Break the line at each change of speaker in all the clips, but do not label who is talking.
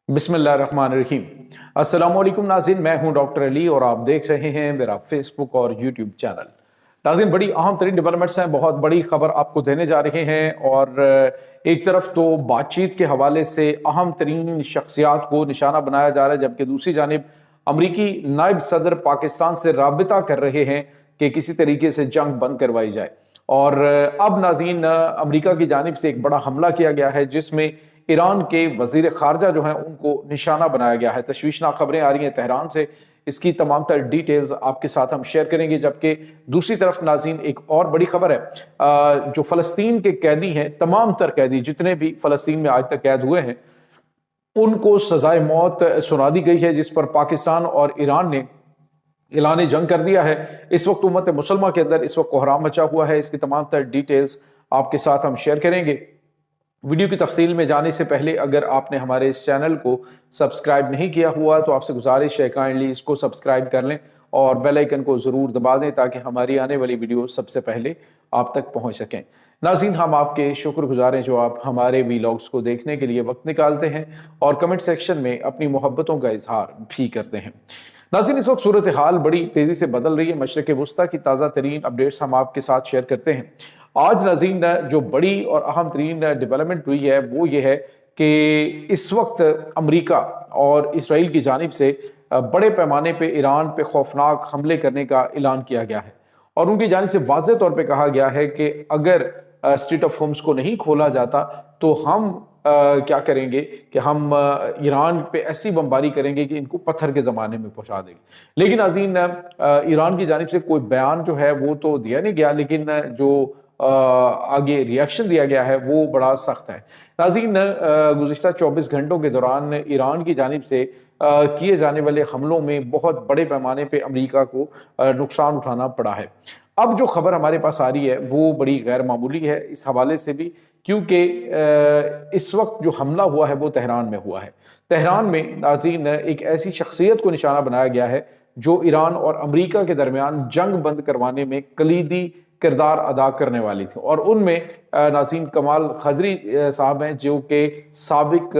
बिस्मिल्लाहिर्रहमानिर्रहीम। अस्सलामुअलैकुम नाज़रीन, मैं हूं डॉक्टर अली और आप देख रहे हैं मेरा फेसबुक और यूट्यूब चैनल। नाज़रीन, बड़ी अहम तरीन डेवलपमेंट्स हैं, बहुत बड़ी खबर आपको देने जा रहे हैं। और एक तरफ तो बातचीत के हवाले से अहम तरीन शख्सियात को निशाना बनाया जा रहा है, जबकि दूसरी जानिब अमरीकी नायब सदर पाकिस्तान से राबिता कर रहे हैं कि किसी तरीके से जंग बंद करवाई जाए। और अब नाज़रीन, अमरीका की जानिब से एक बड़ा हमला किया गया है जिसमें ईरान के वजीर खारजा जो हैं उनको निशाना बनाया गया है। तशवीशनाक खबरें आ रही हैं तेहरान से, इसकी तमाम तर डिटेल्स आपके साथ हम शेयर करेंगे। जबकि दूसरी तरफ नाज़रीन, एक और बड़ी खबर है, जो फ़लस्तीन के कैदी हैं, तमाम तर कैदी जितने भी फ़लस्तीन में आज तक कैद हुए हैं उनको सजाए मौत सुना दी गई है, जिस पर पाकिस्तान और ईरान ने ऐलान जंग कर दिया है। इस वक्त उम्मत मुसलमान के अंदर इस वक्त कोहराम मचा हुआ है। इसकी तमाम तर डिटेल्स आपके साथ हम शेयर करेंगे। वीडियो की तफसील में जाने से पहले अगर आपने हमारे इस चैनल को सब्सक्राइब नहीं किया हुआ तो आपसे गुजारिश है काइंडली इसको सब्सक्राइब कर लें और बेल आइकन को ज़रूर दबा दें ताकि हमारी आने वाली वीडियो सबसे पहले आप तक पहुंच सकें। नाज़रीन, हम आपके शुक्रगुजार हैं जो आप हमारे वीलॉग्स को देखने के लिए वक्त निकालते हैं और कमेंट सेक्शन में अपनी मोहब्बतों का इजहार भी करते हैं। नाज़रीन, इस वक्त सूरत हाल बड़ी तेज़ी से बदल रही है। मशरक़ वुस्ता की ताज़ा तरीन अपडेट्स हम आपके साथ शेयर करते हैं। आज नाज़रीन, जो बड़ी और अहम तरीन डेवलपमेंट हुई है वो ये है कि इस वक्त अमरीका और इसराइल की जानिब से बड़े पैमाने पे ईरान पे खौफनाक हमले करने का ऐलान किया गया है। और उनकी जानिब से वाज़ेह तौर पे कहा गया है कि अगर स्ट्रेट ऑफ होर्मुज़ को नहीं खोला जाता तो हम क्या करेंगे कि हम ईरान पे ऐसी बमबारी करेंगे कि इनको पत्थर के ज़माने में पहुंचा देंगे। लेकिन नाज़रीन, ईरान की जानिब से कोई बयान जो है वो तो दिया नहीं गया, लेकिन जो आगे रिएक्शन दिया गया है वो बड़ा सख्त है। नाज़रीन, गुज़िश्ता 24 घंटों के दौरान ईरान की जानिब से किए जाने वाले हमलों में बहुत बड़े पैमाने पे अमरीका को नुकसान उठाना पड़ा है। अब जो खबर हमारे पास आ रही है वो बड़ी गैर मामूली है इस हवाले से भी, क्योंकि इस वक्त जो हमला हुआ है वो तेहरान में हुआ है। तेहरान में नाज़रीन, एक ऐसी शख्सियत को निशाना बनाया गया है जो ईरान और अमरीका के दरमियान जंग बंद करवाने में कलीदी किरदार अदा करने वाली थी। और उनमें नाज़रीन कमाल खजरी साहब हैं जो कि साबिक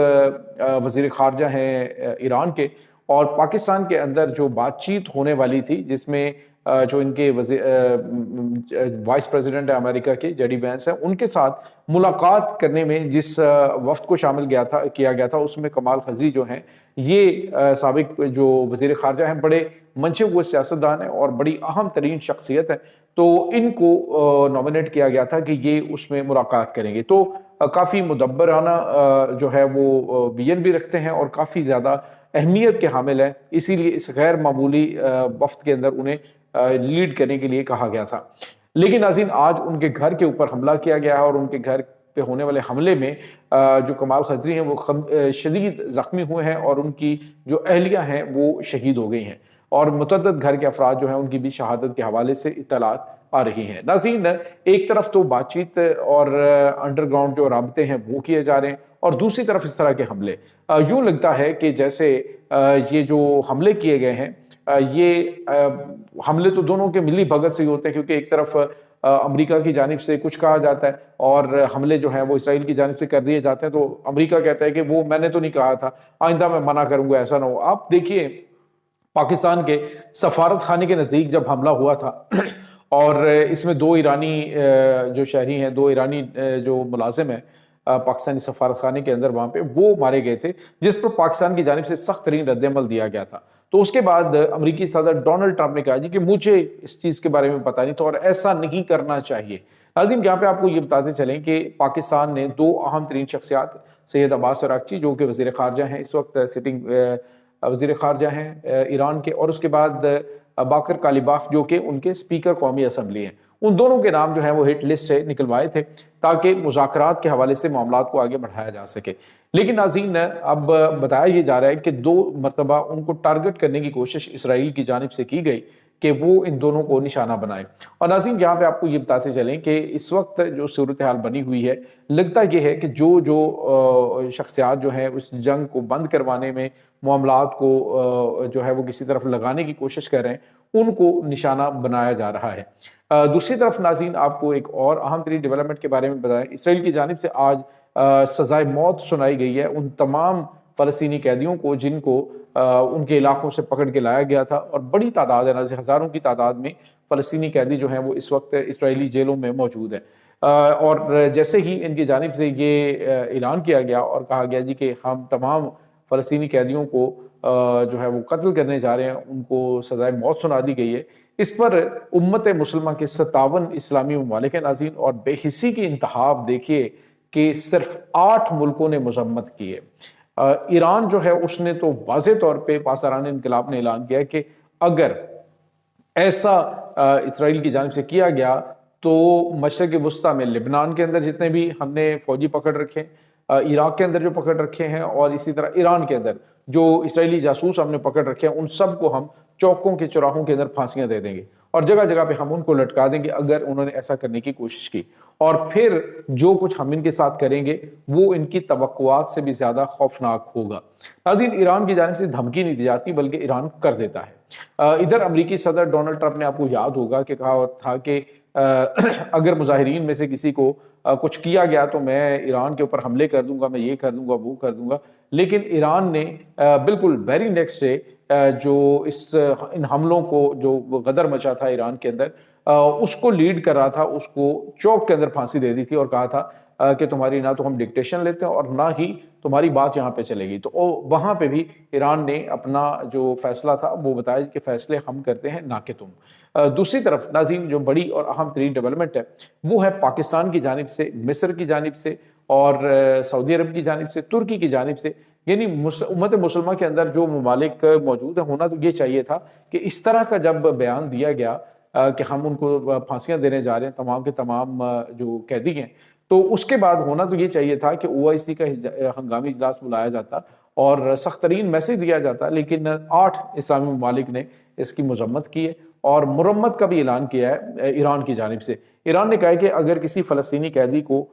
वज़ीर ख़ारजा हैं ईरान के। और पाकिस्तान के अंदर जो बातचीत होने वाली थी जिसमें जो इनके वाइस प्रेसिडेंट है अमेरिका के जेडी वेंस हैं, उनके साथ मुलाकात करने में जिस वफ्द को शामिल किया गया था उसमें कमाल खजरी जो हैं ये साबिक जो वज़ीर ख़ारजा हैं, बड़े मंचे हुए सियासतदान हैं और बड़ी अहम तरीन शख्सियत है। तो इनको नॉमिनेट किया गया था कि ये उसमें मुलाकात करेंगे। तो काफ़ी मुदब्बराना जो है वो विजन भी रखते हैं और काफ़ी ज़्यादा अहमियत के हामिल हैं, इसीलिए इस गैर मामूली वफ्द के अंदर उन्हें लीड करने के लिए कहा गया था। लेकिन नाज़रीन, आज उनके घर के ऊपर हमला किया गया है और उनके घर पे होने वाले हमले में जो कमाल खजरी हैं वो शदीद ज़ख्मी हुए हैं और उनकी जो अहलिया हैं वो शहीद हो गई हैं। और मुतअद्दिद घर के अफराद जो हैं उनकी भी शहादत के हवाले से इत्तलात आ रही हैं। नाज़रीन, एक तरफ तो बातचीत और अंडरग्राउंड जो राबते हैं वो किए जा रहे हैं और दूसरी तरफ इस तरह के हमले, यूँ लगता है कि जैसे ये जो हमले किए गए हैं ये हमले तो दोनों के मिली भगत से ही होते हैं, क्योंकि एक तरफ अमेरिका की जानिब से कुछ कहा जाता है और हमले जो हैं वो इसराइल की जानिब से कर दिए जाते हैं। तो अमेरिका कहता है कि वो मैंने तो नहीं कहा था, आइंदा मैं मना करूंगा, ऐसा ना हो। आप देखिए, पाकिस्तान के सफारत खाने के नज़दीक जब हमला हुआ था और इसमें दो ईरानी जो शहरी हैं, दो ईरानी जो मुलाजिम हैं पाकिस्तानी सफारत खाने के अंदर वहाँ पे, वो मारे गए थे, जिस पर पाकिस्तान की जानिब से सख्त तरीन रद्दअमल दिया गया था। तो उसके बाद अमरीकी सदर डोनाल्ड ट्रंप ने कहा जी कि मुझे इस चीज़ के बारे में पता नहीं था और ऐसा नहीं करना चाहिए। नाज़रीन, यहाँ पे आपको ये बताते चलें कि पाकिस्तान ने दो अहम तरीन शख्सियात, सैयद अब्बास अरागची जो कि वज़ीर ख़ारजा हैं, इस वक्त सिटिंग वज़ीर ख़ारजा हैं ईरान के, और उसके बाद बाकर कालिबाफ जो कि उनके स्पीकर कौमी असम्बली हैं, उन दोनों के नाम जो है वो हिट लिस्ट से निकलवाए थे ताकि मुज़ाकरात के हवाले से मामलात को आगे बढ़ाया जा सके। लेकिन नाज़रीन, अब बताया ये जा रहा है कि 2 मरतबा उनको टारगेट करने की कोशिश इसराइल की जानिब से की गई कि वो इन दोनों को निशाना बनाए। और नाज़रीन, यहाँ पे आपको ये बताते चलें कि इस वक्त जो सूरत हाल बनी हुई है, लगता ये है कि जो जो शख्सियात जो हैं उस जंग को बंद करवाने में, मामलात को जो है वो किसी तरफ लगाने की कोशिश कर रहे हैं, उनको निशाना बनाया जा रहा है। दूसरी तरफ नाज़रीन, आपको एक और अहम तरीन डेवलपमेंट के बारे में बताएं। इसराइल की जानिब से आज सजाए मौत सुनाई गई है उन तमाम فلسطینی قیدیوں کو جن کو ان کے علاقوں سے پکڑ کے لایا گیا تھا، اور بڑی تعداد ہے، ہزاروں کی تعداد میں فلسطینی قیدی جو ہیں وہ اس وقت اسرائیلی جیلوں میں موجود ہیں۔ اور جیسے ہی ان کی جانب سے یہ اعلان کیا گیا اور کہا گیا جی کہ ہم تمام فلسطینی قیدیوں کو جو ہے وہ قتل کرنے جا رہے ہیں، ان کو سزائے موت سنا دی گئی ہے، اس پر امت مسلمہ کے 57 اسلامی ممالک ناظرین، اور بے حسی کی انتہا آپ دیکھیے کہ صرف 8 ملکوں نے مذمت کی ہے۔ ایران جو ہے اس نے تو واضح طور پہ پاسداران انقلاب نے اعلان کیا کہ اگر ایسا اسرائیل کی جانب سے کیا گیا تو مشرق وسطیٰ میں لبنان کے اندر جتنے بھی ہم نے فوجی پکڑ رکھے ہیں، عراق کے اندر جو پکڑ رکھے ہیں، اور اسی طرح ایران کے اندر جو اسرائیلی جاسوس ہم نے پکڑ رکھے ہیں، ان سب کو ہم چوکوں کے چوراہوں کے اندر پھانسیاں دے دیں گے، اور جگہ جگہ پہ ہم ان کو لٹکا دیں گے اگر انہوں نے ایسا کرنے کی کوشش کی، اور پھر جو کچھ ہم ان کے ساتھ کریں گے وہ ان کی توقعات سے بھی زیادہ خوفناک ہوگا۔ ناظرین، ایران کی جانب سے دھمکی نہیں دی جاتی بلکہ ایران کر دیتا ہے۔ ادھر امریکی صدر ڈونلڈ ٹرمپ نے، آپ کو یاد ہوگا کہ کہا تھا کہ اگر مظاہرین میں سے کسی کو کچھ کیا گیا تو میں ایران کے اوپر حملے کر دوں گا، میں یہ کر دوں گا، وہ کر دوں گا، لیکن ایران نے بالکل ویری نیکسٹ ڈے جو ان حملوں کو جو غدر مچا تھا ایران کے اندر، اس کو لیڈ کر رہا تھا، اس کو چوک کے اندر پھانسی دے دی تھی اور کہا تھا کہ تمہاری نہ تو ہم ڈکٹیشن لیتے ہیں اور نہ ہی تمہاری بات یہاں پہ چلے گی۔ تو وہاں پہ بھی ایران نے اپنا جو فیصلہ تھا وہ بتایا کہ فیصلے ہم کرتے ہیں نہ کہ تم۔ دوسری طرف ناظرین، جو بڑی اور اہم ترین ڈیولپمنٹ ہے وہ ہے پاکستان کی جانب سے، مصر کی جانب سے، اور سعودی عرب کی جانب سے، ترکی کی جانب سے، یعنی امت مسلمہ کے اندر جو ممالک موجود ہیں، ہونا تو یہ چاہیے تھا کہ اس طرح کا جب بیان دیا گیا کہ ہم ان کو پھانسیاں دینے جا رہے ہیں تمام کے تمام جو قیدی ہیں، تو اس کے بعد ہونا تو یہ چاہیے تھا کہ OIC کا ہنگامی اجلاس بلایا جاتا اور سخت ترین میسج دیا جاتا، لیکن 8 اسلامی ممالک نے اس کی مذمت کی ہے اور مرمت کا بھی اعلان کیا ہے ایران کی جانب سے۔ ایران نے کہا ہے کہ اگر کسی فلسطینی قیدی کو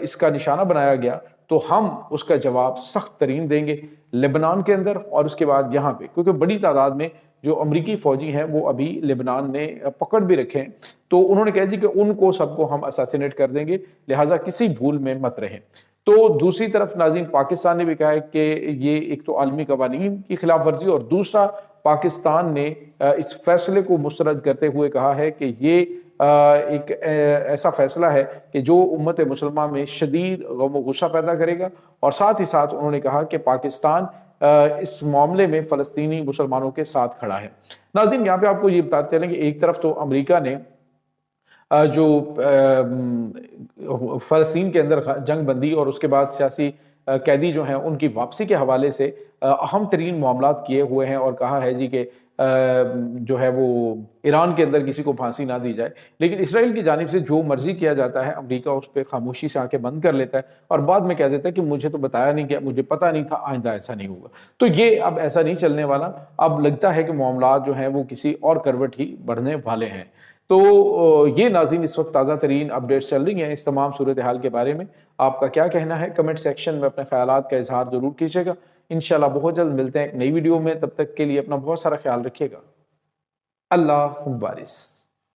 اس کا نشانہ بنایا گیا تو ہم اس کا جواب سخت ترین دیں گے، لبنان کے اندر اور اس کے بعد یہاں پہ، کیونکہ بڑی تعداد میں جو امریکی فوجی ہیں وہ ابھی لبنان نے پکڑ بھی رکھے ہیں، تو انہوں نے کہا جی کہ ان کو سب کو ہم اساسینیٹ کر دیں گے، لہٰذا کسی بھول میں مت رہیں۔ تو دوسری طرف ناظرین، پاکستان نے بھی کہا ہے کہ یہ ایک تو عالمی قوانین کی خلاف ورزی، اور دوسرا پاکستان نے اس فیصلے کو مسترد کرتے ہوئے کہا ہے کہ یہ ایک ایسا فیصلہ ہے کہ جو امت مسلمہ میں شدید غم و غصہ پیدا کرے گا، اور ساتھ ہی ساتھ انہوں نے کہا کہ پاکستان اس معاملے میں فلسطینی مسلمانوں کے ساتھ کھڑا ہے۔ ناظرین، یہاں پہ آپ کو یہ بتاتے چلیں کہ ایک طرف تو امریکہ نے جو فلسطین کے اندر جنگ بندی اور اس کے بعد سیاسی قیدی جو ہیں ان کی واپسی کے حوالے سے اہم ترین معاملات کیے ہوئے ہیں، اور کہا ہے جی کہ جو ہے وہ ایران کے اندر کسی کو پھانسی نہ دی جائے، لیکن اسرائیل کی جانب سے جو مرضی کیا جاتا ہے امریکہ اس پہ خاموشی سے آنکھیں بند کر لیتا ہے اور بعد میں کہہ دیتا ہے کہ مجھے تو بتایا نہیں، کیا مجھے پتہ نہیں تھا، آئندہ ایسا نہیں ہوگا۔ تو یہ اب ایسا نہیں چلنے والا، اب لگتا ہے کہ معاملات جو ہیں وہ کسی اور کروٹ ہی بڑھنے والے ہیں۔ تو یہ ناظرین اس وقت تازہ ترین اپڈیٹس چل رہی ہیں اس تمام صورتحال کے بارے میں۔ آپ کا کیا کہنا ہے؟ کمنٹ سیکشن میں اپنے خیالات کا اظہار ضرور کیجیے گا۔ انشاءاللہ بہت جلد ملتے ہیں ایک نئی ویڈیو میں، تب تک کے لیے اپنا بہت سارا خیال رکھیے گا۔ اللہ حافظ۔